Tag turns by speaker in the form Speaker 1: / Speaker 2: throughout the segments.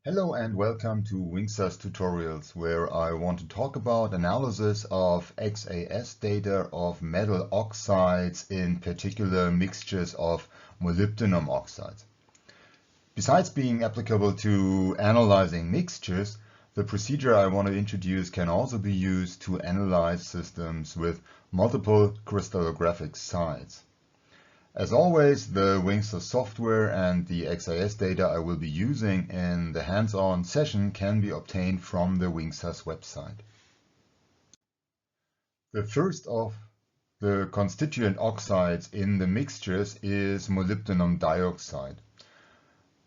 Speaker 1: Hello and welcome to WinXAS Tutorials, where I want to talk about analysis of XAS data of metal oxides, in particular mixtures of molybdenum oxides. Besides being applicable to analyzing mixtures, the procedure I want to introduce can also be used to analyze systems with multiple crystallographic sites. As always, the WinXAS software and the XAS data I will be using in the hands-on session can be obtained from the WinXAS website. The first of the constituent oxides in the mixtures is molybdenum dioxide.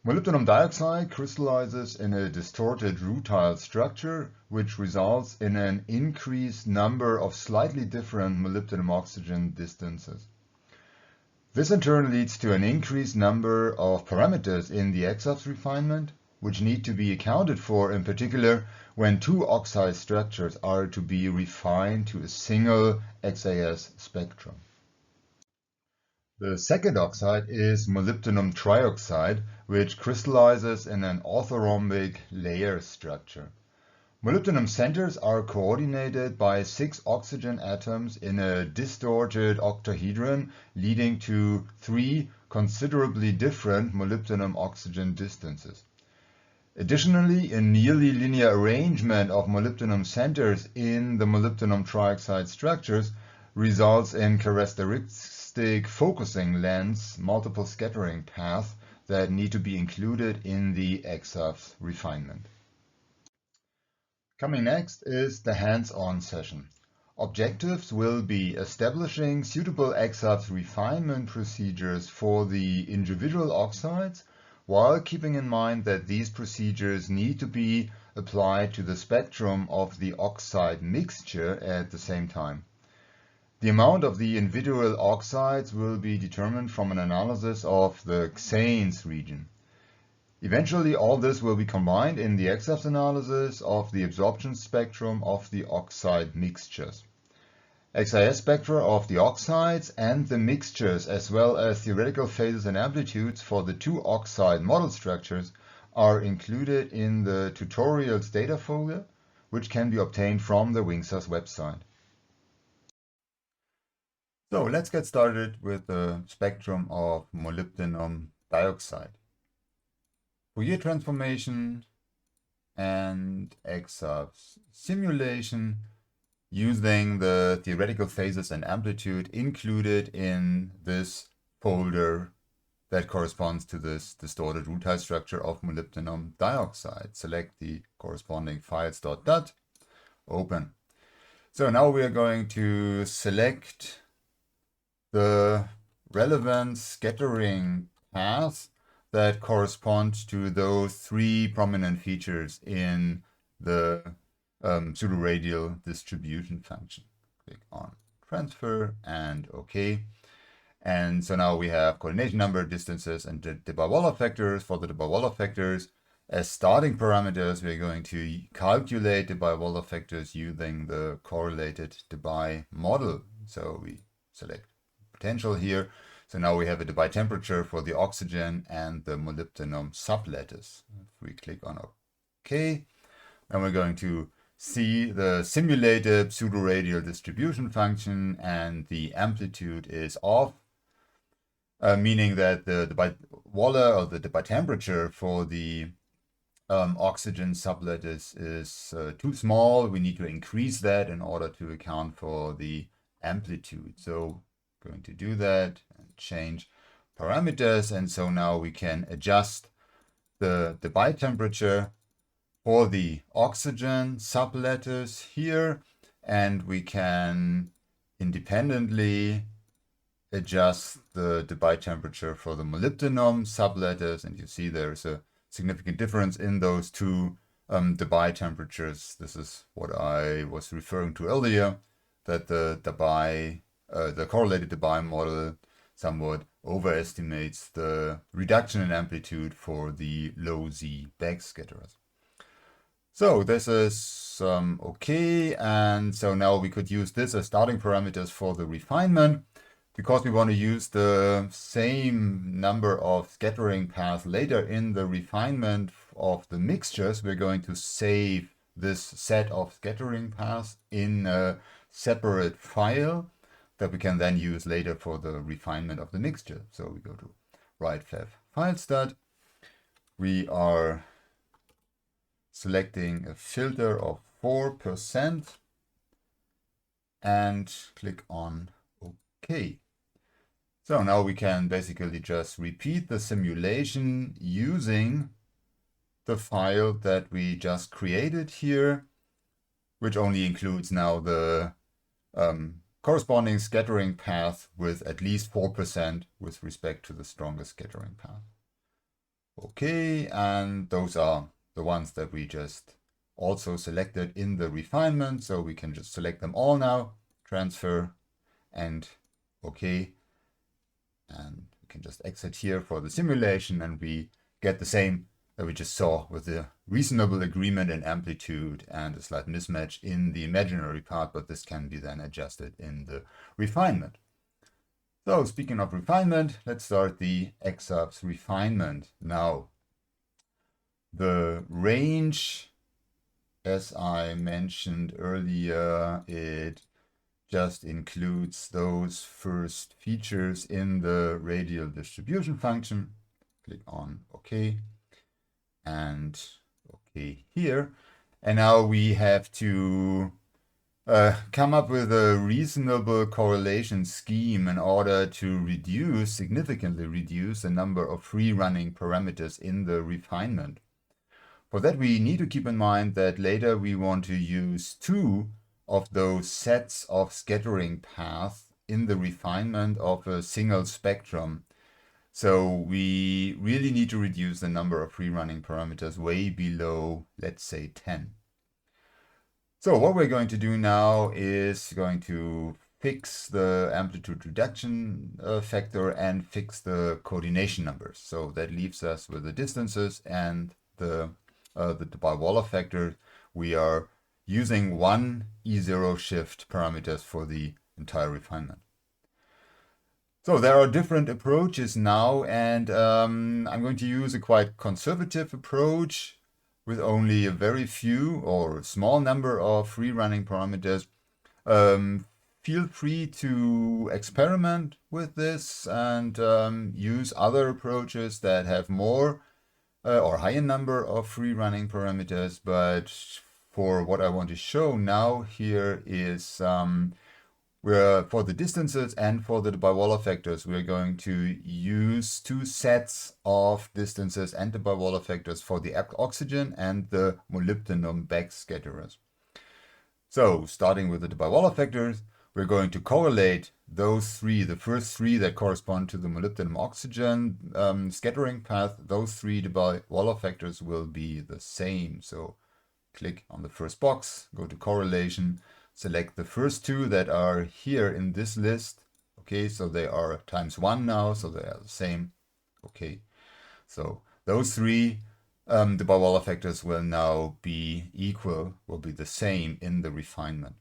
Speaker 1: Molybdenum dioxide crystallizes in a distorted rutile structure, which results in an increased number of slightly different molybdenum oxygen distances. This in turn leads to an increased number of parameters in the XAFS refinement, which need to be accounted for, in particular when two oxide structures are to be refined to a single XAS spectrum. The second oxide is molybdenum trioxide, which crystallizes in an orthorhombic layer structure. Molybdenum centers are coordinated by 6 oxygen atoms in a distorted octahedron, leading to 3 considerably different molybdenum oxygen distances. Additionally, a nearly linear arrangement of molybdenum centers in the molybdenum trioxide structures results in characteristic focusing lengths, multiple scattering paths that need to be included in the XAFS refinement. Coming next is the hands-on session. Objectives will be establishing suitable XAFS refinement procedures for the individual oxides, while keeping in mind that these procedures need to be applied to the spectrum of the oxide mixture at the same time. The amount of the individual oxides will be determined from an analysis of the XANES region. Eventually, all this will be combined in the XAFS analysis of the absorption spectrum of the oxide mixtures. XAS spectra of the oxides and the mixtures, as well as theoretical phases and amplitudes for the two oxide model structures, are included in the tutorials data folder, which can be obtained from the WinXAS website. So let's get started with the spectrum of molybdenum dioxide. Fourier transformation and XAFS simulation using the theoretical phases and amplitude included in this folder that corresponds to this distorted rutile structure of molybdenum dioxide. Select the corresponding files.dat, open. So now we are going to select the relevant scattering paths that correspond to those 3 prominent features in the pseudoradial distribution function. Click on transfer and OK. And so now we have coordination number, distances, and the Debye-Waller factors. For the Debye-Waller factors, as starting parameters, we're going to calculate Debye-Waller factors using the correlated Debye model. So we select potential here. So now we have a Debye temperature for the oxygen and the molybdenum sublattice. If we click on OK, then we're going to see the simulated pseudoradial distribution function, and the amplitude is off, meaning that the Debye-Waller or the Debye temperature for the oxygen sublattice is too small. We need to increase that in order to account for the amplitude. So going to do that and change parameters, and so now we can adjust the Debye temperature for the oxygen sublattice here, and we can independently adjust the Debye temperature for the molybdenum sublattice, and you see there's a significant difference in those two Debye temperatures. This is what I was referring to earlier, that the correlated Debye model somewhat overestimates the reduction in amplitude for the low Z backscatterers. So this is okay, and so now we could use this as starting parameters for the refinement. Because we want to use the same number of scattering paths later in the refinement of the mixtures, we're going to save this set of scattering paths in a separate file that we can then use later for the refinement of the mixture. So we go to write-fav filestat. We are selecting a filter of 4% and click on OK. So now we can basically just repeat the simulation using the file that we just created here, which only includes now the corresponding scattering path with at least 4% with respect to the strongest scattering path. Okay, and those are the ones that we just also selected in the refinement. So we can just select them all now, transfer, and OK. And we can just exit here for the simulation, and we get the same that we just saw with the reasonable agreement in amplitude and a slight mismatch in the imaginary part, but this can be then adjusted in the refinement. So speaking of refinement, let's start the XAFS refinement. Now, the range, as I mentioned earlier, it just includes those first features in the radial distribution function. Click on OK and OK here. And now we have to come up with a reasonable correlation scheme in order to significantly reduce the number of free running parameters in the refinement. For that, we need to keep in mind that later we want to use 2 of those sets of scattering paths in the refinement of a single spectrum. So we really need to reduce the number of free running parameters way below, let's say, 10. So what we're going to do now is going to fix the amplitude reduction factor and fix the coordination numbers. So that leaves us with the distances and the by-Wolof factor. We are using 1 E0 shift parameters for the entire refinement. So there are different approaches now, and I'm going to use a quite conservative approach with only a very few or a small number of free running parameters. Feel free to experiment with this and use other approaches that have more or higher number of free running parameters. But for what I want to show now here is for the distances and for the by-Wolof factors, we're going to use 2 sets of distances and the by-Wolof factors for the oxygen and the molybdenum backscatterers. So starting with the by-Wolof factors, we're going to correlate those 3, the first 3 that correspond to the molybdenum oxygen scattering path. Those 3 by-Wolof factors will be the same. So click on the first box, go to correlation, select the first 2 that are here in this list. Okay, so they are times 1 now, so they are the same. Okay, so those 3, the by-Wolof factors will now be equal, will be the same in the refinement.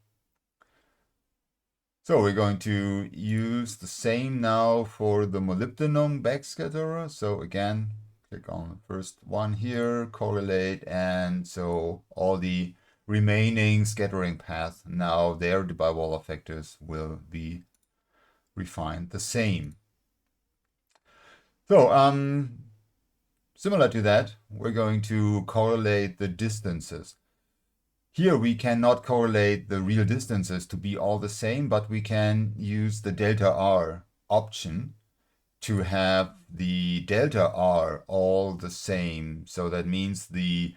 Speaker 1: So we're going to use the same now for the molybdenum backscatterer. So again, click on the first one here, correlate, and so all the remaining scattering path, now the by-Wolof factors will be refined the same. So similar to that, we're going to correlate the distances. Here we cannot correlate the real distances to be all the same, but we can use the delta R option to have the delta R all the same. So that means the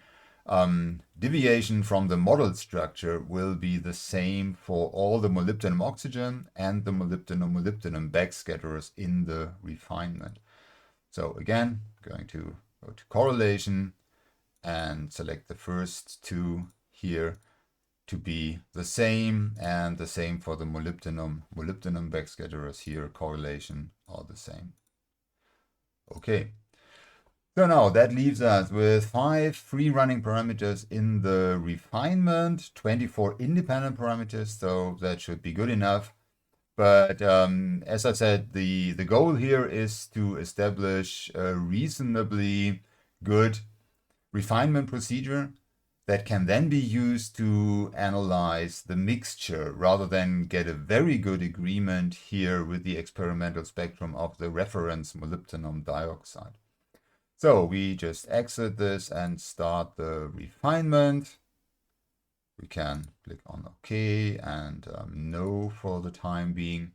Speaker 1: deviation from the model structure will be the same for all the molybdenum oxygen and the molybdenum backscatterers in the refinement. So again, going to go to correlation and select the first 2 here to be the same, and the same for the molybdenum backscatterers here, correlation all the same. Okay. So now that leaves us with 5 free running parameters in the refinement, 24 independent parameters, so that should be good enough. But as I said, the goal here is to establish a reasonably good refinement procedure that can then be used to analyze the mixture rather than get a very good agreement here with the experimental spectrum of the reference molybdenum dioxide. So we just exit this and start the refinement. We can click on OK and no for the time being.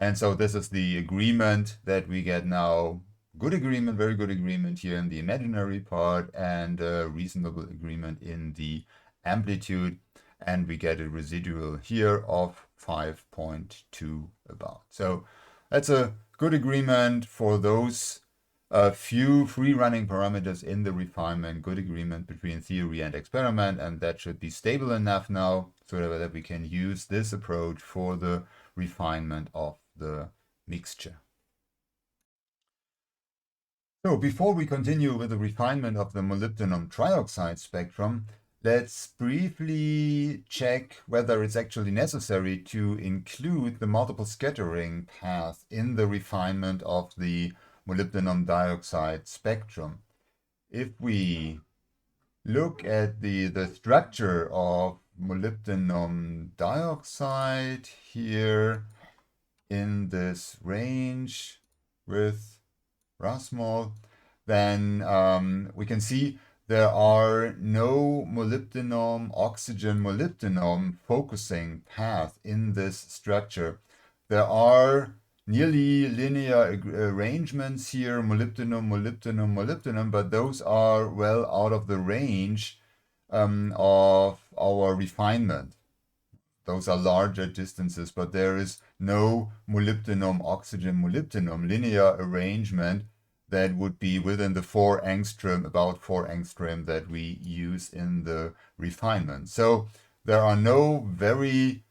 Speaker 1: And so this is the agreement that we get now. Good agreement, very good agreement here in the imaginary part, and a reasonable agreement in the amplitude. And we get a residual here of 5.2 about. So that's a good agreement for those few free running parameters in the refinement. Good agreement between theory and experiment, and that should be stable enough now so that we can use this approach for the refinement of the mixture. So before we continue with the refinement of the molybdenum trioxide spectrum, let's briefly check whether it's actually necessary to include the multiple scattering path in the refinement of the molybdenum dioxide spectrum. If we look at the structure of molybdenum dioxide here in this range with Rasmol, then we can see there are no molybdenum, oxygen molybdenum focusing path in this structure. There are nearly linear arrangements here, molybdenum, molybdenum, molybdenum, but those are well out of the range of our refinement. Those are larger distances, but there is no molybdenum, oxygen, molybdenum linear arrangement that would be within the 4 angstrom, about 4 angstrom that we use in the refinement. So there are no very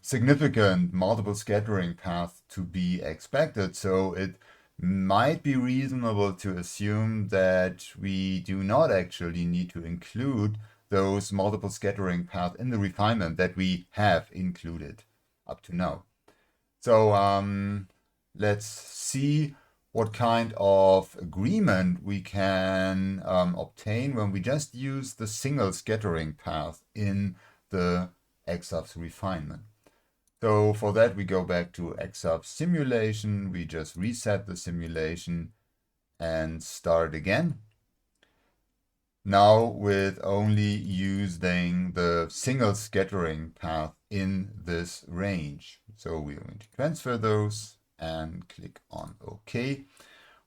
Speaker 1: significant multiple scattering paths to be expected. So it might be reasonable to assume that we do not actually need to include those multiple scattering paths in the refinement that we have included up to now. So let's see what kind of agreement we can obtain when we just use the single scattering path in the XAFS refinement. So for that, we go back to XAFS simulation. We just reset the simulation and start again. Now with only using the single scattering path in this range. So we're going to transfer those and click on OK.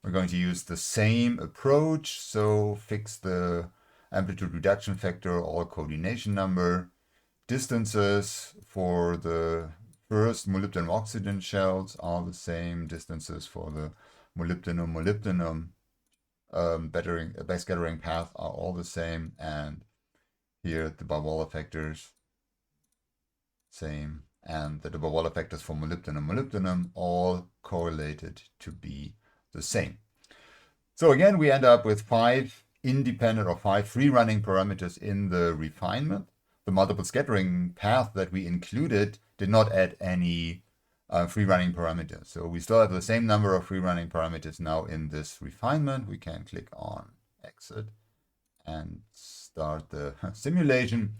Speaker 1: We're going to use the same approach. So fix the amplitude reduction factor, all coordination number. Distances for the first molybdenum oxygen shells are the same. Distances for the molybdenum backscattering path are all the same, and here the Barwala factors same, and the Barwala factors for molybdenum all correlated to be the same. So again, we end up with 5 independent or 5 free running parameters in the refinement. The multiple scattering path that we included did not add any free running parameters. So we still have the same number of free running parameters now in this refinement. We can click on exit and start the simulation.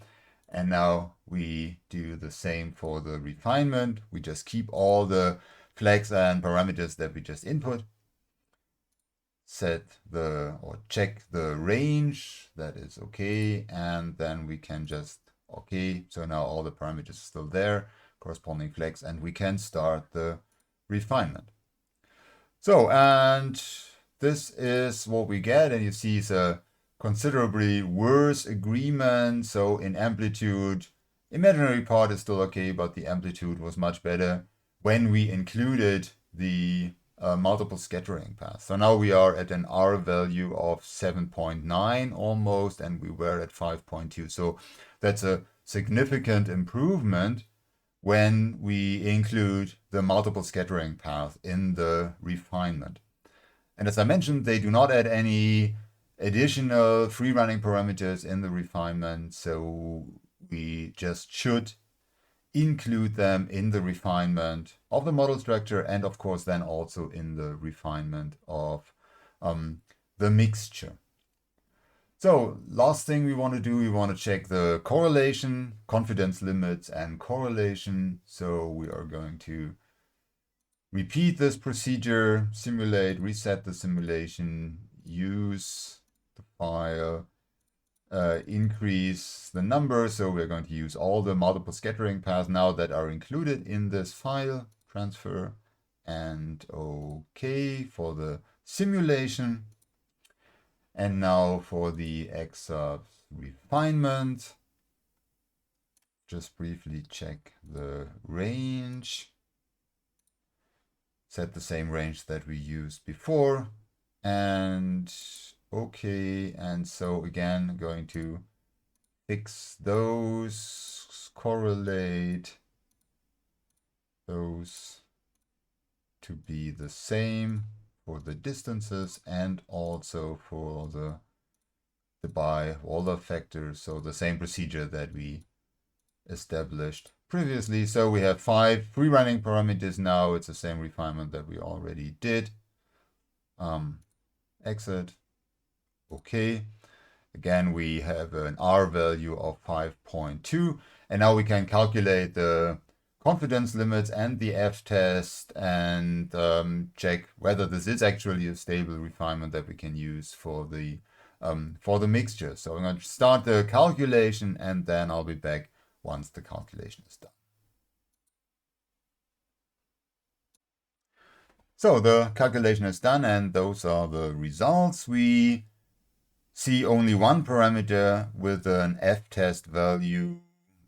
Speaker 1: And now we do the same for the refinement. We just keep all the flags and parameters that we just input. Set the, or check the range, that is okay. And then we can just, okay, so now all the parameters are still there, corresponding flags, and we can start the refinement. So, and this is what we get, and you see it's a considerably worse agreement. So in amplitude, imaginary part is still okay, but the amplitude was much better when we included the multiple scattering path. So now we are at an R value of 7.9 almost, and we were at 5.2. So that's a significant improvement when we include the multiple scattering path in the refinement. And as I mentioned, they do not add any additional free running parameters in the refinement, so we just should include them in the refinement of the model structure, and of course then also in the refinement of the mixture. So last thing we want to do, we want to check the correlation, confidence limits and correlation. So we are going to repeat this procedure, simulate, reset the simulation, use the file, increase the number. So we're going to use all the multiple scattering paths now that are included in this file, transfer, and OK for the simulation. And now for the XAFS refinement, just briefly check the range, set the same range that we used before, and okay. And so again, going to fix those, correlate those to be the same for the distances and also for the Debye-Waller factor. So the same procedure that we established previously. So we have 5 free running parameters now. It's the same refinement that we already did. Exit. Okay. Again, we have an R value of 5.2. And now we can calculate the confidence limits and the F-test and check whether this is actually a stable refinement that we can use for the mixture. So I'm going to start the calculation and then I'll be back once the calculation is done. So the calculation is done and those are the results. We see only one parameter with an F-test value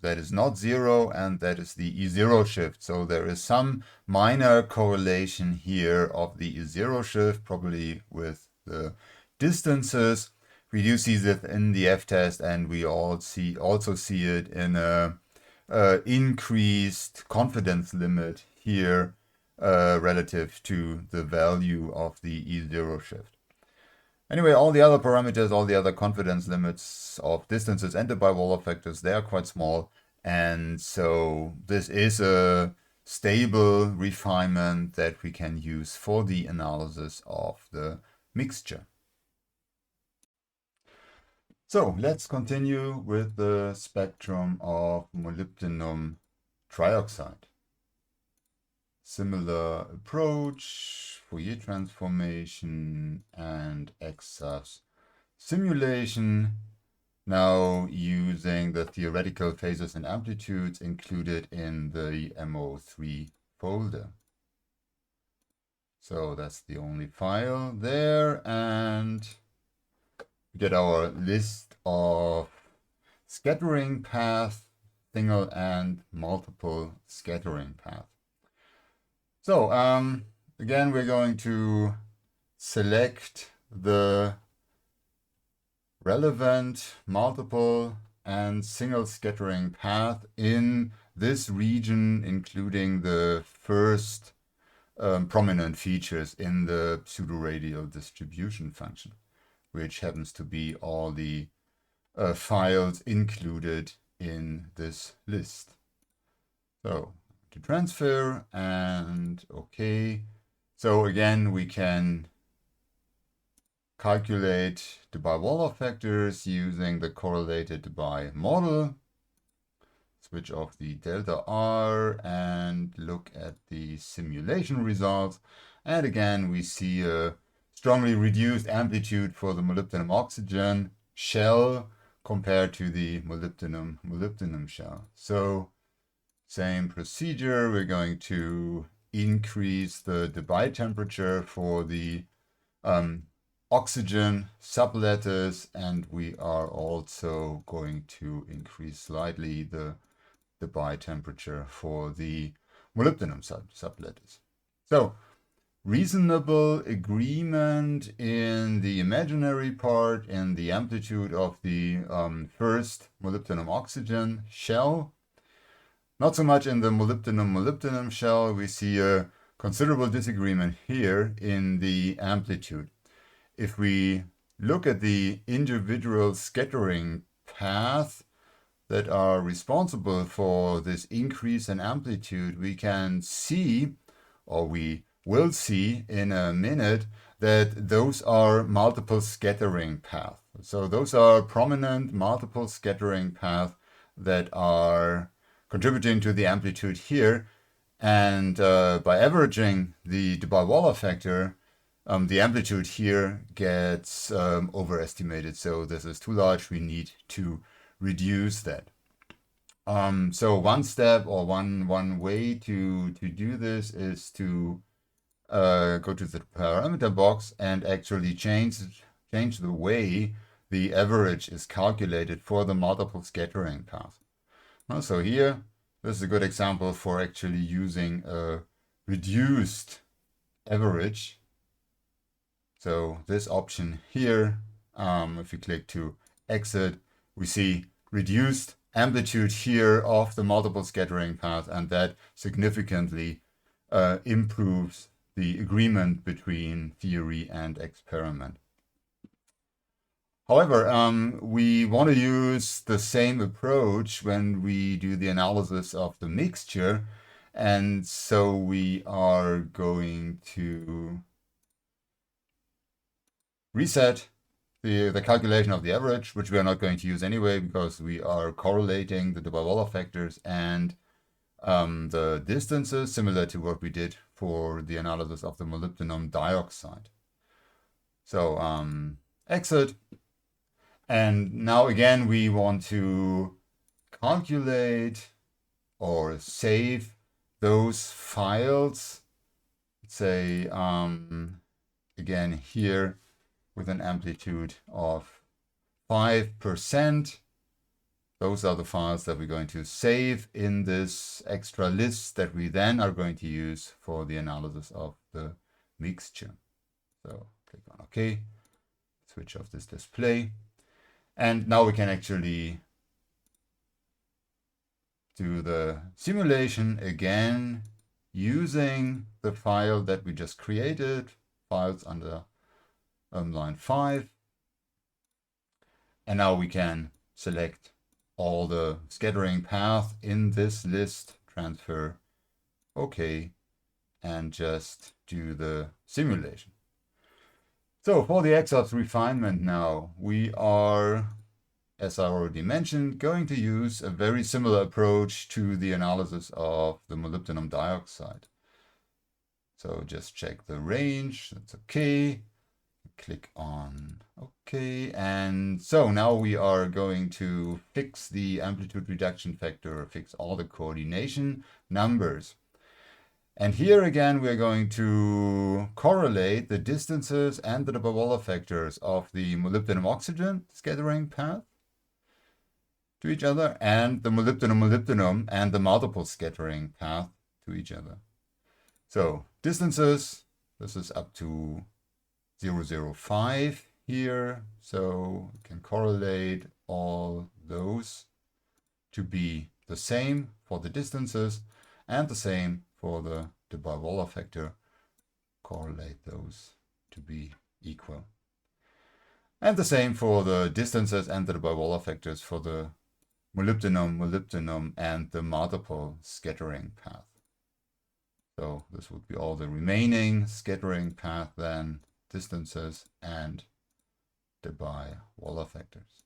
Speaker 1: that is not 0, and that is the E0 shift. So there is some minor correlation here of the E0 shift, probably with the distances. We do see that in the F-test, and we also see it in a increased confidence limit here relative to the value of the E0 shift. Anyway, all the other parameters, all the other confidence limits of distances and the Debye-Waller factors, they are quite small. And so this is a stable refinement that we can use for the analysis of the mixture. So let's continue with the spectrum of molybdenum trioxide. Similar approach, Fourier transformation and XAFS simulation. Now using the theoretical phases and amplitudes included in the MoO3 folder. So that's the only file there, and we get our list of scattering paths, single and multiple scattering paths. So again, we're going to select the relevant multiple and single scattering path in this region, including the first prominent features in the pseudoradial distribution function, which happens to be all the files included in this list. So to transfer and okay. So again, we can calculate the Debye-Waller factors using the correlated Debye model. Switch off the delta R and look at the simulation results. And again, we see a strongly reduced amplitude for the molybdenum oxygen shell compared to the molybdenum shell. So same procedure, we're going to increase the Debye temperature for the oxygen sublattice, and we are also going to increase slightly the Debye temperature for the molybdenum sublattice. So reasonable agreement in the imaginary part in the amplitude of the first molybdenum oxygen shell. Not so much in the molybdenum shell. We see a considerable disagreement here in the amplitude. If we look at the individual scattering paths that are responsible for this increase in amplitude, we can see, or we will see in a minute, that those are multiple scattering paths. So those are prominent multiple scattering paths that are contributing to the amplitude here. And by averaging the Debye-Waller factor, the amplitude here gets overestimated. So this is too large. We need to reduce that. So one step or one way to do this is to go to the parameter box and actually change the way the average is calculated for the multiple scattering path. So here, this is a good example for actually using a reduced average. So this option here, if you click to exit, we see reduced amplitude here of the multiple scattering path, and that significantly improves the agreement between theory and experiment. However, we want to use the same approach when we do the analysis of the mixture, and so we are going to reset the calculation of the average, which we are not going to use anyway because we are correlating the Debye-Waller factors and the distances, similar to what we did for the analysis of the molybdenum dioxide. So exit. And now again, we want to calculate or save those files. Let's say, again, here with an amplitude of 5%. Those are the files that we're going to save in this extra list that we then are going to use for the analysis of the mixture. So click on OK, switch off this display. And now we can actually do the simulation again using the file that we just created, files under line 5. And now we can select all the scattering path in this list, transfer OK, and just do the simulation. So for the XAFS refinement now, we are, as I already mentioned, going to use a very similar approach to the analysis of the molybdenum dioxide. So just check the range, that's okay. Click on OK. And so now we are going to fix the amplitude reduction factor, fix all the coordination numbers. And here again, we're going to correlate the distances and the Debye-Waller factors of the molybdenum-oxygen scattering path to each other and the molybdenum-molybdenum and the multiple scattering path to each other. So distances, this is up to 0.005 here. So we can correlate all those to be the same for the distances and the same for the Debye-Waller factor, correlate those to be equal. And the same for the distances and the Debye-Waller factors for the molybdenum, and the multiple scattering path. So this would be all the remaining scattering path then, distances and Debye-Waller factors.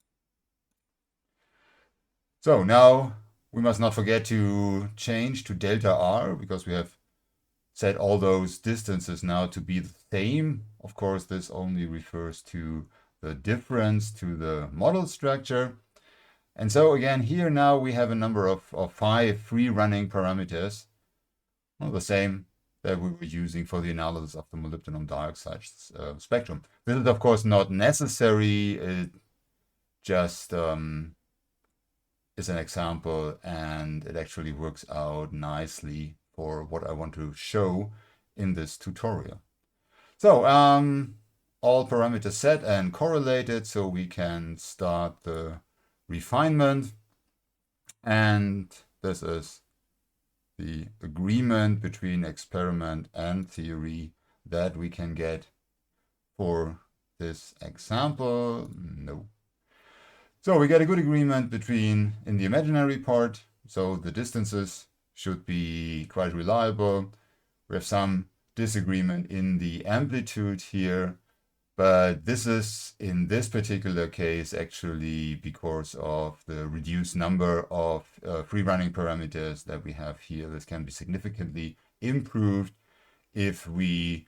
Speaker 1: So now we must not forget to change to delta R because we have set all those distances now to be the same. Of course, this only refers to the difference to the model structure. And so again, here now we have a number of 5 free running parameters, well, the same that we were using for the analysis of the molybdenum dioxide spectrum. This is of course not necessary. It just is an example, and it actually works out nicely for what I want to show in this tutorial. So all parameters set and correlated, so we can start the refinement. And this is the agreement between experiment and theory that we can get for this example. No. So we get a good agreement between in the imaginary part. So the distances should be quite reliable. We have some disagreement in the amplitude here, but this is, in this particular case, actually because of the reduced number of free running parameters that we have here. This can be significantly improved if we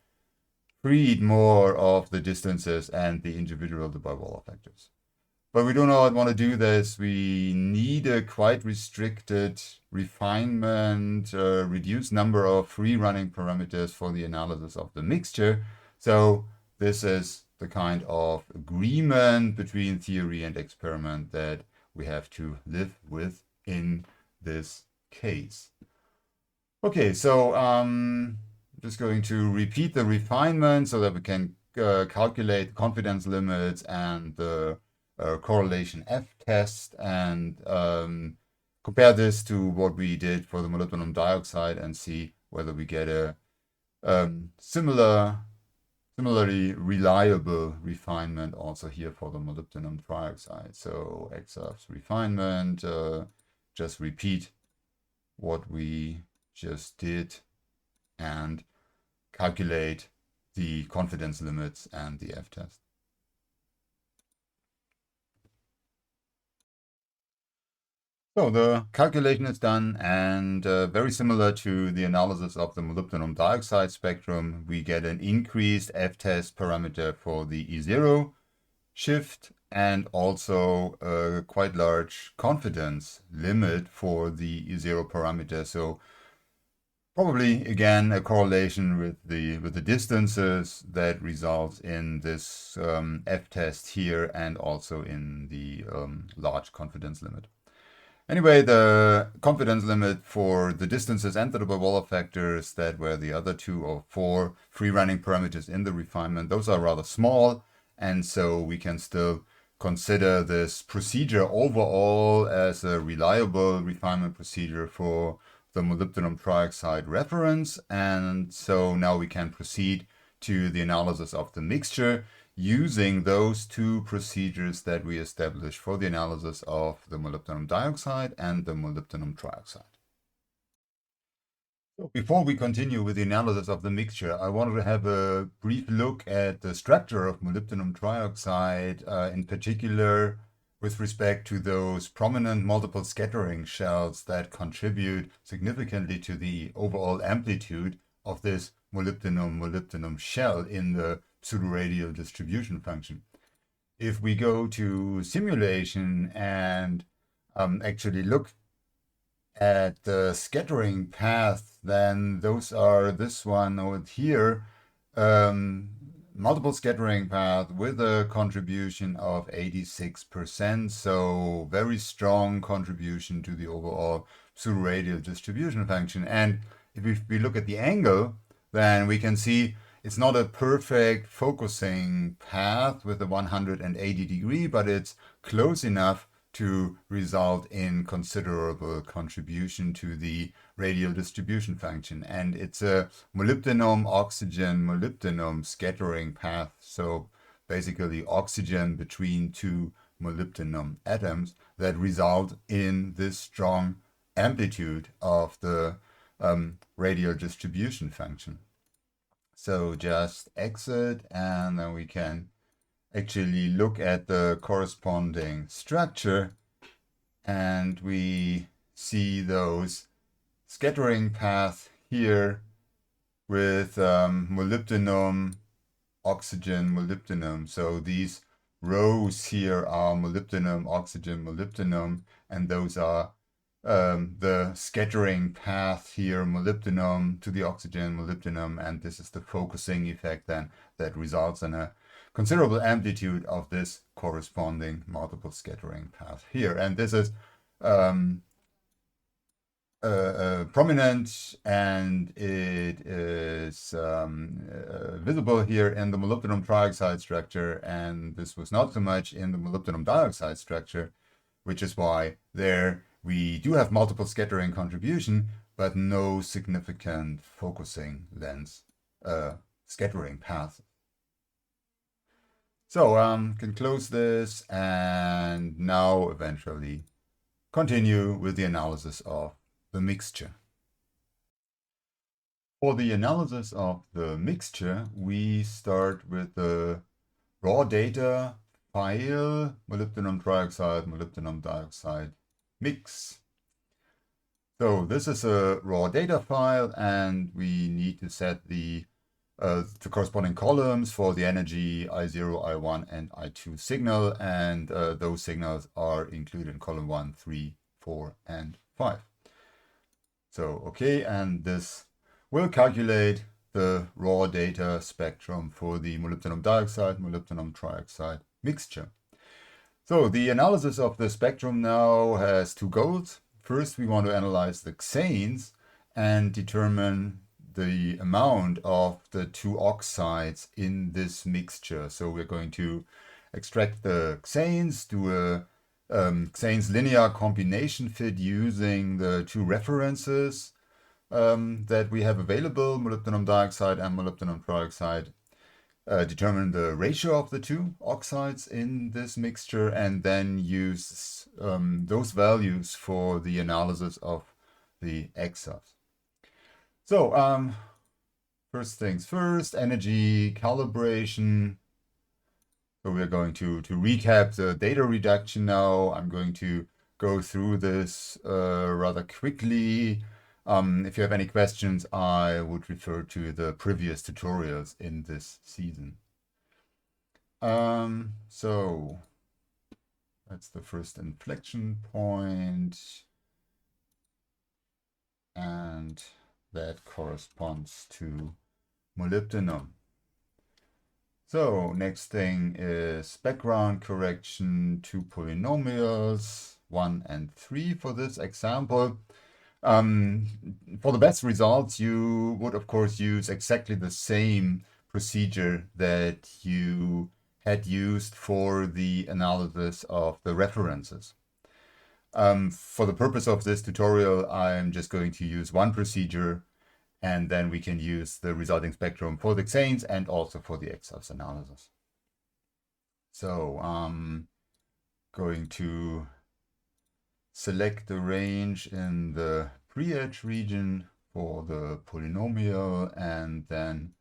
Speaker 1: freed more of the distances and the individual Debye-Waller factors. But we do not want to do this. We need a quite restricted refinement, reduced number of free running parameters for the analysis of the mixture. So this is the kind of agreement between theory and experiment that we have to live with in this case. Okay, so I'm just going to repeat the refinement so that we can calculate confidence limits and the correlation F-test and compare this to what we did for the molybdenum dioxide and see whether we get a similarly reliable refinement also here for the molybdenum trioxide. So XAFS refinement, just repeat what we just did and calculate the confidence limits and the F-test. So the calculation is done, and very similar to the analysis of the molybdenum dioxide spectrum, we get an increased F-test parameter for the E0 shift and also a quite large confidence limit for the E0 parameter. So probably again a correlation with the distances that results in this F-test here and also in the large confidence limit. Anyway, the confidence limit for the distances and the Debye-Waller factors that were the other 2 or 4 free running parameters in the refinement, those are rather small, and so we can still consider this procedure overall as a reliable refinement procedure for the molybdenum trioxide reference. And so now we can proceed to the analysis of the mixture using those 2 procedures that we established for the analysis of the molybdenum dioxide and the molybdenum trioxide. So before we continue with the analysis of the mixture, I wanted to have a brief look at the structure of molybdenum trioxide, in particular with respect to those prominent multiple scattering shells that contribute significantly to the overall amplitude of this molybdenum shell in the pseudoradial distribution function. If we go to simulation and actually look at the scattering path, then those are this one over here, multiple scattering path with a contribution of 86%, so very strong contribution to the overall pseudoradial distribution function. And if we look at the angle, then we can see it's not a perfect focusing path with a 180 degree, but it's close enough to result in considerable contribution to the radial distribution function. And it's a molybdenum, oxygen, molybdenum scattering path. So basically oxygen between 2 molybdenum atoms that result in this strong amplitude of the radial distribution function. So just exit, and then we can actually look at the corresponding structure, and we see those scattering paths here with molybdenum, oxygen, molybdenum. So these rows here are molybdenum, oxygen, molybdenum, and those are the scattering path here, molybdenum to the oxygen, molybdenum, and this is the focusing effect then that results in a considerable amplitude of this corresponding multiple scattering path here. And this is prominent, and it is visible here in the molybdenum trioxide structure, and this was not so much in the molybdenum dioxide structure, which is why there we do have multiple scattering contribution, but no significant focusing length scattering path. So can close this and now eventually continue with the analysis of the mixture. For the analysis of the mixture, we start with the raw data file, molybdenum dioxide mix. So this is a raw data file, and we need to set the corresponding columns for the energy I0, I1, and I2 signal, and those signals are included in column 1, 3, 4, and 5. So, okay, and this will calculate the raw data spectrum for the molybdenum trioxide mixture. So the analysis of the spectrum now has two goals. First, we want to analyze the XANES and determine the amount of the two oxides in this mixture. So we're going to extract the XANES, do a XANES linear combination fit using the two references that we have available, molybdenum dioxide and molybdenum trioxide. Determine the ratio of the two oxides in this mixture, and then use those values for the analysis of the XAFS. So first things first, energy calibration. So we're going to recap the data reduction now. I'm going to go through this rather quickly. If you have any questions, I would refer to the previous tutorials in this season. So that's the first inflection point, and that corresponds to molybdenum. So next thing is background correction to polynomials 1 and 3 for this example. For the best results, you would of course use exactly the same procedure that you had used for the analysis of the references. For the purpose of this tutorial, I'm just going to use one procedure, and then we can use the resulting spectrum for the XANES and also for the XAFS analysis. So I'm going to select the range in the pre-edge region for the polynomial, and then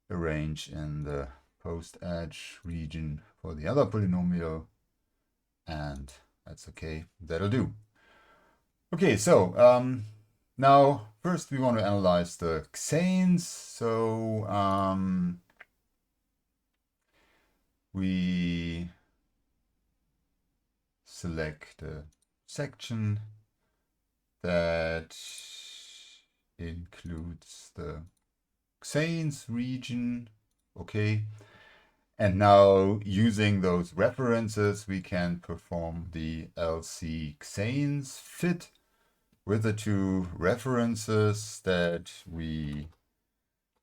Speaker 1: the range in the post-edge region for the other polynomial, and that's okay, that'll do. Okay, so now first we want to analyze the XANES. So we select a section that includes the XANES region, okay. And now using those references, we can perform the LC XANES fit with the two references that we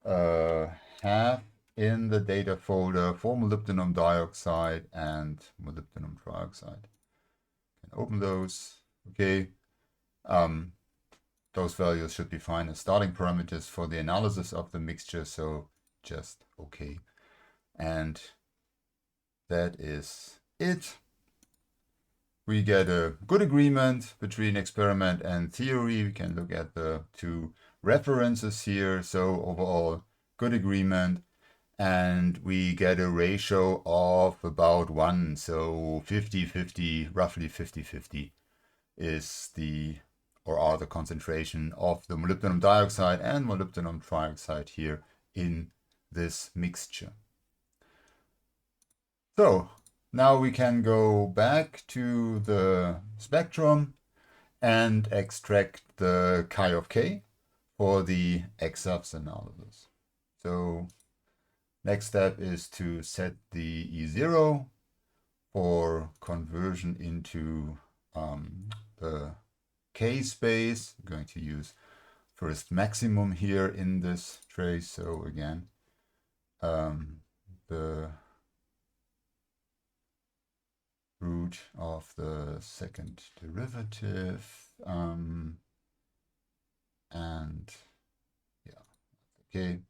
Speaker 1: have in the data folder for molybdenum dioxide and molybdenum trioxide. Can open those, okay. Those values should be fine as starting parameters for the analysis of the mixture, so just okay. And that is it. We get a good agreement between experiment and theory. We can look at the two references here. So overall, good agreement. And we get a ratio of about 1. So 50-50, roughly 50-50 is the, or are the concentration of the molybdenum dioxide and molybdenum trioxide here in this mixture. So now we can go back to the spectrum and extract the chi of k for the XAFS analysis. So next step is to set the E0 for conversion into the K space. I'm going to use first maximum here in this trace. So again, the root of the second derivative, and yeah, okay,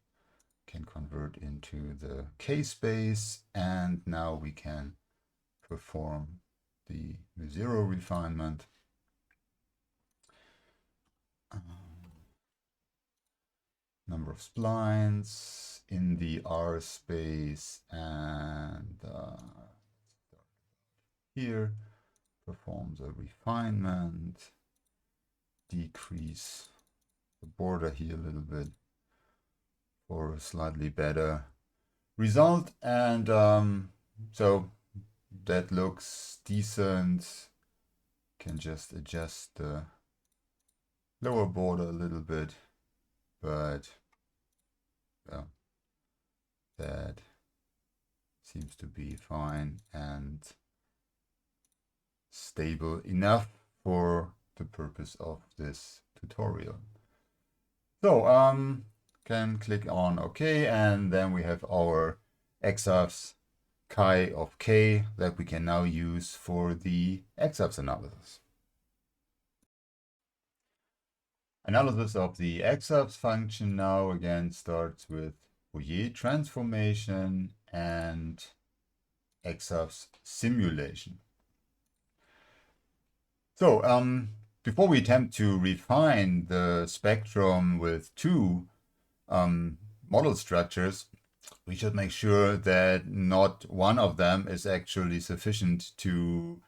Speaker 1: can convert into the K space, and now we can perform the MoO2 refinement. number of splines in the R space, and here performs a refinement, decrease the border here a little bit for a slightly better result. And so that looks decent. Can just adjust the lower border a little bit, but that seems to be fine and stable enough for the purpose of this tutorial. So can click on OK, and then we have our XAFS chi of k that we can now use for the XAFS analysis. Analysis of the XAFS function now again starts with Fourier transformation and XAFS simulation. So before we attempt to refine the spectrum with two model structures, we should make sure that not one of them is actually sufficient to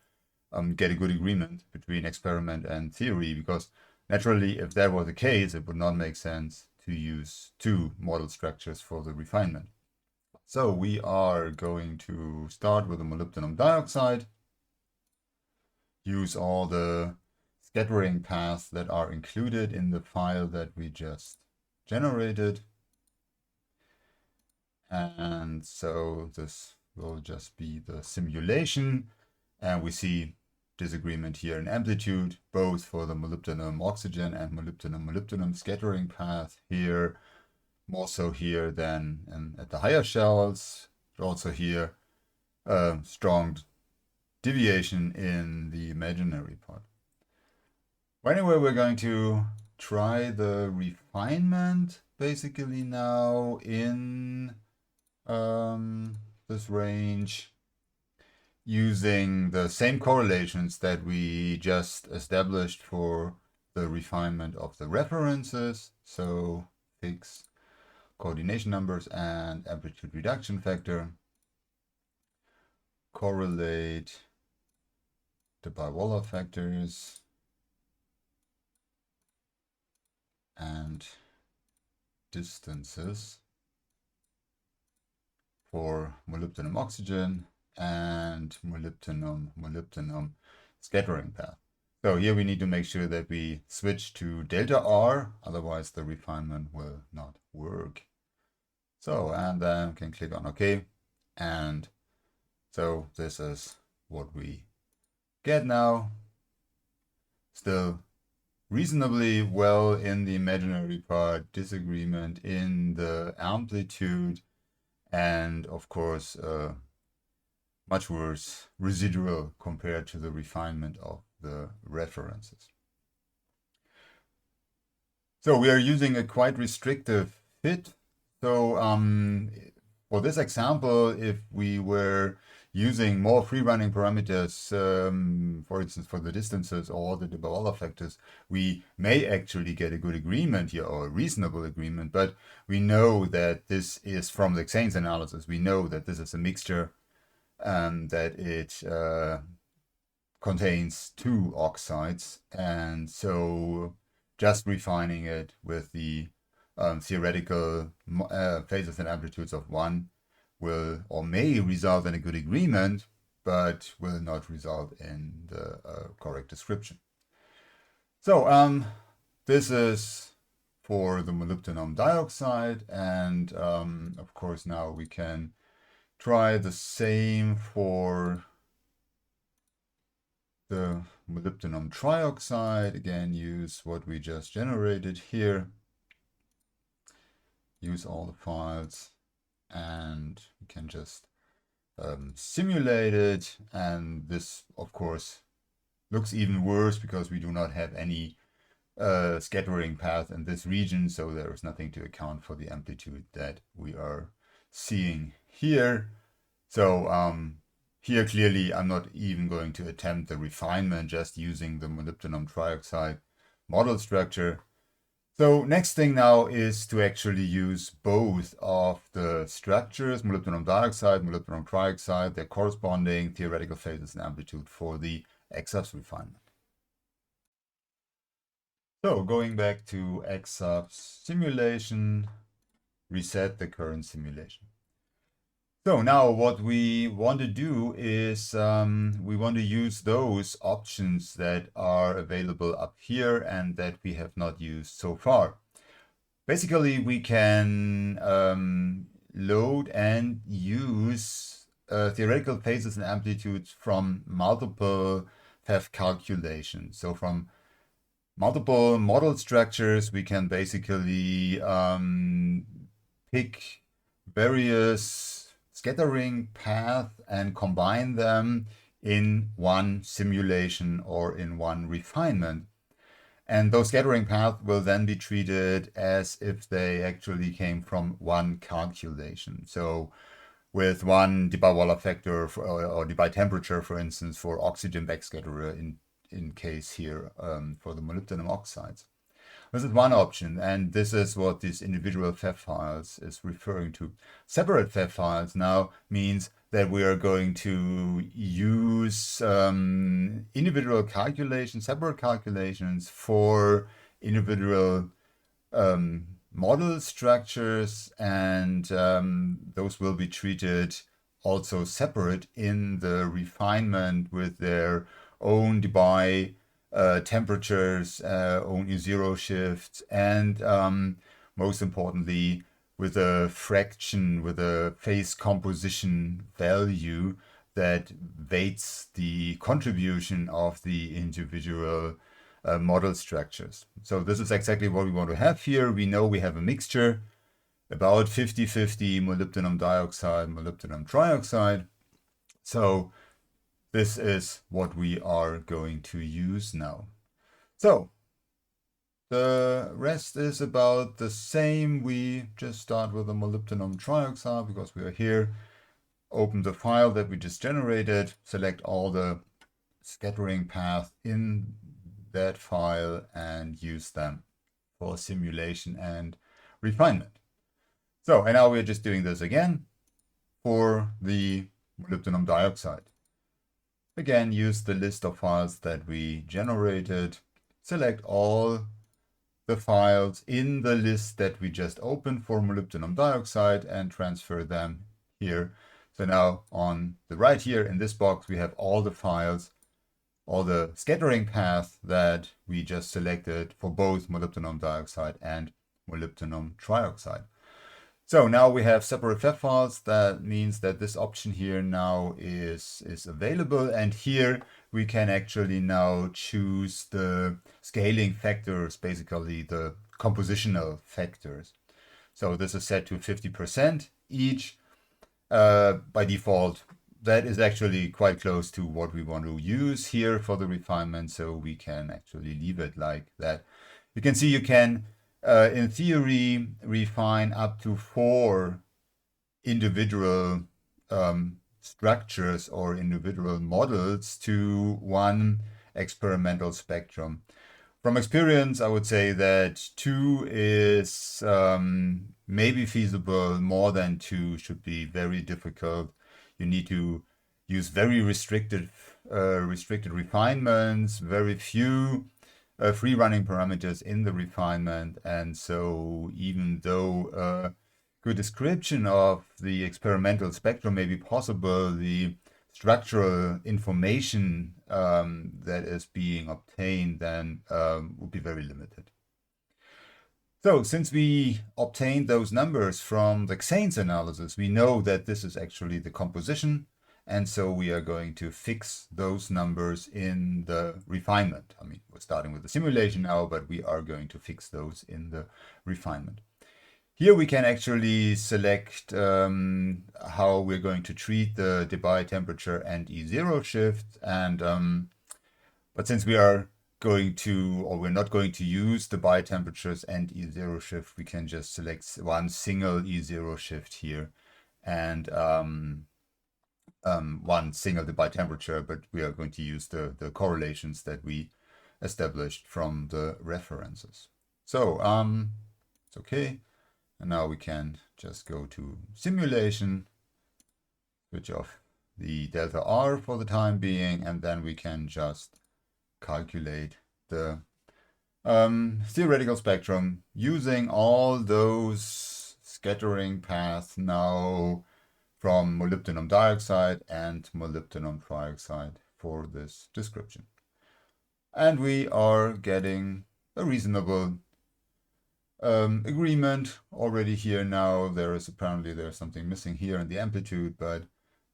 Speaker 1: get a good agreement between experiment and theory, because naturally, if that was the case, it would not make sense to use two model structures for the refinement. So we are going to start with the molybdenum dioxide, use all the scattering paths that are included in the file that we just generated. And so this will just be the simulation. And we see disagreement here in amplitude, both for the molybdenum oxygen and molybdenum scattering path here, more so here than at the higher shells. Also here, strong deviation in the imaginary part. Well, anyway, we're going to try the refinement basically now in this range, using the same correlations that we just established for the refinement of the references. So fix coordination numbers and amplitude reduction factor. Correlate the By-Waller factors and distances for molybdenum oxygen and molybdenum scattering path. So here we need to make sure that we switch to delta R, otherwise the refinement will not work. So, and then we can click on OK. And so this is what we get now. Still reasonably well in the imaginary part, disagreement in the amplitude, and of course much worse residual compared to the refinement of the references. So we are using a quite restrictive fit. So for this example, if we were using more free-running parameters, for instance, for the distances or the By-Waller factors, we may actually get a good agreement here, or a reasonable agreement, but we know that this is from the XANES analysis. We know that this is a mixture, that it contains two oxides, and so just refining it with the theoretical phases and amplitudes of 1 will or may result in a good agreement, but will not result in the correct description. So this is for the molybdenum dioxide, and of course now we can try the same for the molybdenum trioxide. Again, use what we just generated here. Use all the files, and we can just simulate it. And this, of course, looks even worse because we do not have any scattering path in this region, so there is nothing to account for the amplitude that we are seeing here. So here clearly I'm not even going to attempt the refinement, just using the molybdenum trioxide model structure. So next thing now is to actually use both of the structures, molybdenum dioxide, molybdenum trioxide, their corresponding theoretical phases and amplitude for the XAFS refinement. So going back to XAFS simulation, reset the current simulation. So now what we want to do is we want to use those options that are available up here and that we have not used so far. Basically, we can load and use theoretical phases and amplitudes from multiple PHEV calculations. So from multiple model structures, we can basically pick various scattering paths and combine them in one simulation or in one refinement. And those scattering paths will then be treated as if they actually came from one calculation. So with one Debye-Waller factor or Debye temperature, for instance, for oxygen backscatterer in case here for the molybdenum oxides. This is one option, and this is what these individual PHEV files is referring to. Separate PHEV files now means that we are going to use individual calculations, separate calculations for individual model structures, and those will be treated also separate in the refinement with their own Debye temperatures, own E0 shifts, and most importantly, with a fraction, with a phase composition value that weights the contribution of the individual model structures. So this is exactly what we want to have here. We know we have a mixture, about 50-50 molybdenum dioxide, molybdenum trioxide. So this is what we are going to use now. So the rest is about the same. We just start with the molybdenum trioxide because we are here. Open the file that we just generated, select all the scattering paths in that file and use them for simulation and refinement. So, and now we're just doing this again for the molybdenum dioxide. Again, use the list of files that we generated, select all the files in the list that we just opened for molybdenum dioxide and transfer them here. So now on the right here in this box, we have all the files, all the scattering paths that we just selected for both molybdenum dioxide and molybdenum trioxide. So now we have separate PHEV files. That means that this option here now is available. And here we can actually now choose the scaling factors, basically the compositional factors. So this is set to 50% each. By default, that is actually quite close to what we want to use here for the refinement. So we can actually leave it like that. You can see you can in theory, refine up to 4 individual structures or individual models to one experimental spectrum. From experience, I would say that 2 is maybe feasible. More than 2 should be very difficult. You need to use very restricted refinements, very few free running parameters in the refinement. And so even though a good description of the experimental spectrum may be possible, the structural information that is being obtained then would be very limited. So since we obtained those numbers from the XANES analysis, we know that this is actually the composition. And so we are going to fix those numbers in the refinement. I mean, we're starting with the simulation now, but we are going to fix those in the refinement. Here we can actually select how we're going to treat the Debye temperature and E0 shift. And but since we are going to, or we're not going to use the Debye temperatures and E0 shift, we can just select one single E0 shift here and one single Debye temperature, but we are going to use the correlations that we established from the references. So it's okay. And now we can just go to simulation, switch off the delta R for the time being, and then we can just calculate the theoretical spectrum using all those scattering paths now from molybdenum dioxide and molybdenum trioxide for this description. And we are getting a reasonable agreement already here now. There's something missing here in the amplitude, but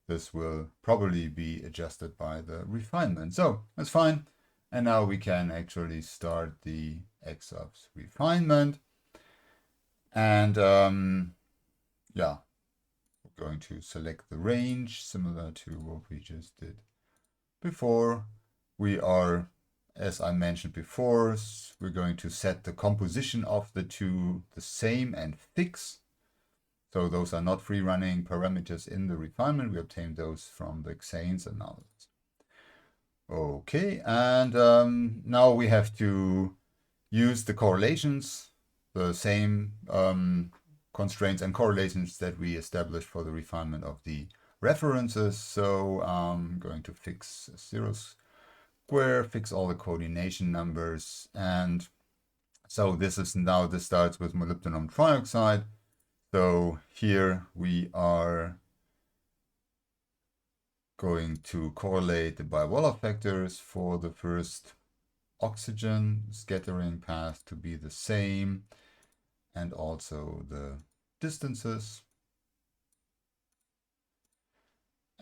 Speaker 1: this will probably be adjusted by the refinement. So that's fine. And now we can actually start the XAFS refinement. And yeah, we're going to select the range similar to what we just did before. We are, as I mentioned before, we're going to set the composition of the two the same and fix. So those are not free running parameters in the refinement. We obtained those from the XANES analysis. Okay, and now we have to use the correlations, the same constraints and correlations that we established for the refinement of the references. So I'm going to fix 0 square, fix all the coordination numbers. And so this starts with molybdenum trioxide. So here we are going to correlate the bi-Wolof factors for the first oxygen scattering path to be the same, and also the distances.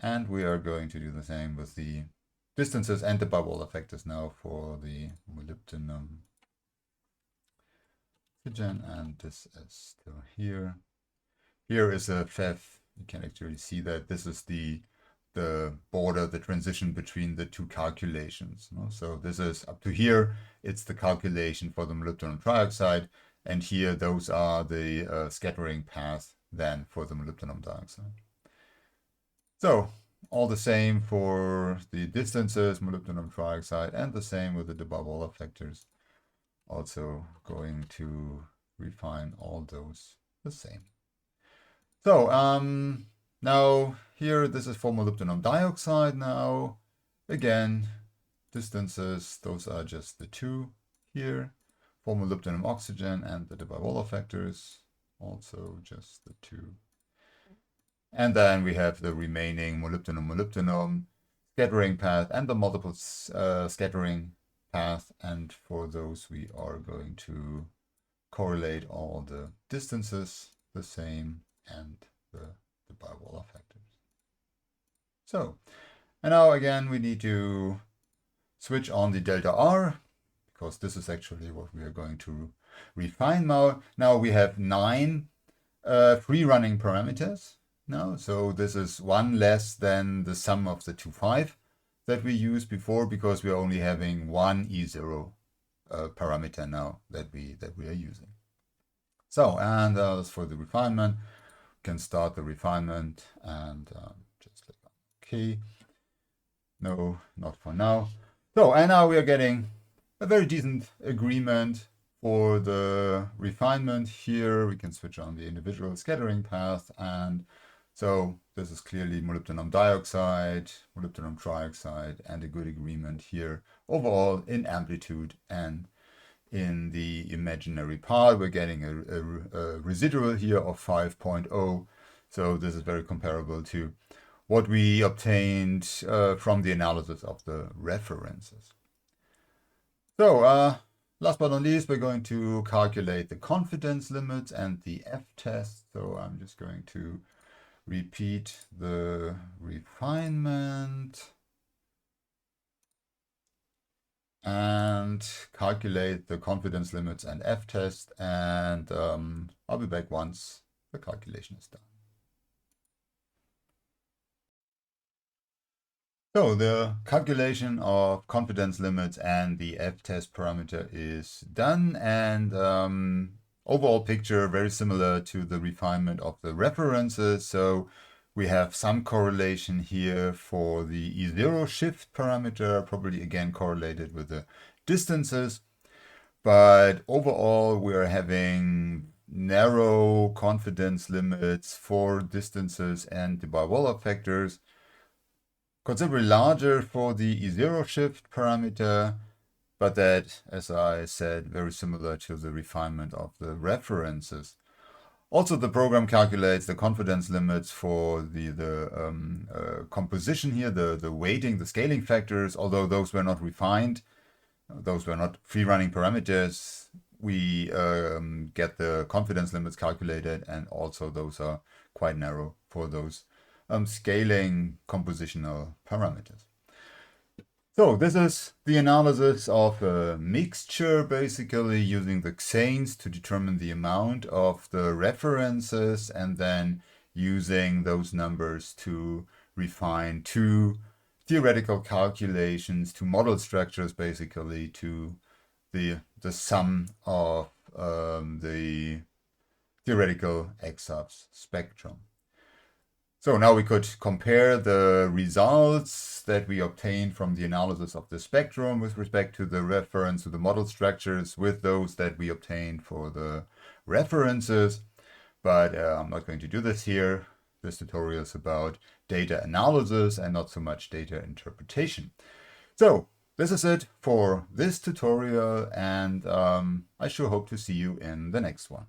Speaker 1: And we are going to do the same with the distances and the bi-Wolof factors now for the molybdenum oxygen, and this is still here. Here is a FEF. You can actually see that this is the border, the transition between the two calculations. So this is up to here, it's the calculation for the molybdenum trioxide, and here those are the scattering paths then for the molybdenum dioxide. So all the same for the distances, molybdenum trioxide, and the same with the bi-Wolof factors. Also going to refine all those the same. So now here, this is for molybdenum dioxide now. Again, distances, those are just the two here. For molybdenum oxygen and the bi-Wolof factors, also just the two. And then we have the remaining molybdenum scattering path and the multiple scattering path. And for those, we are going to correlate all the distances the same and the bi-Wolof factors. So, and now again, we need to switch on the delta R, because this is actually what we are going to refine now. Now we have 9 free running parameters now. So this is 1 less than the sum of the 2,5 that we used before, because we are only having 1 E0 parameter now that we are using. So, and as for the refinement, we can start the refinement and just click on OK. No, not for now. So, and now we are getting a very decent agreement for the refinement. Here we can switch on the individual scattering path, and so this is clearly molybdenum dioxide, molybdenum trioxide, and a good agreement here overall in amplitude. And in the imaginary part, we're getting a residual here of 5.0. So this is very comparable to what we obtained from the analysis of the references. So last but not least, we're going to calculate the confidence limits and the F-test. So I'm just going to repeat the refinement and calculate the confidence limits and F-test, and I'll be back once the calculation is done. So the calculation of confidence limits and the F-test parameter is done, and overall picture very similar to the refinement of the references. So we have some correlation here for the E0 shift parameter, probably again correlated with the distances. But overall, we're having narrow confidence limits for distances and the Barr-Wallach factors, considerably larger for the E0 shift parameter, but that, as I said, very similar to the refinement of the references. Also, the program calculates the confidence limits for the composition here, the weighting, the scaling factors, although those were not refined. Those were not free-running parameters. We get the confidence limits calculated, and also those are quite narrow for those scaling compositional parameters. So this is the analysis of a mixture, basically using the XANES to determine the amount of the references, and then using those numbers to refine two theoretical calculations, to model structures, basically to the sum of the theoretical XAFS spectrum. So now we could compare the results that we obtained from the analysis of the spectrum with respect to the reference to the model structures with those that we obtained for the references. But I'm not going to do this here. This tutorial is about data analysis and not so much data interpretation. So this is it for this tutorial, and I sure hope to see you in the next one.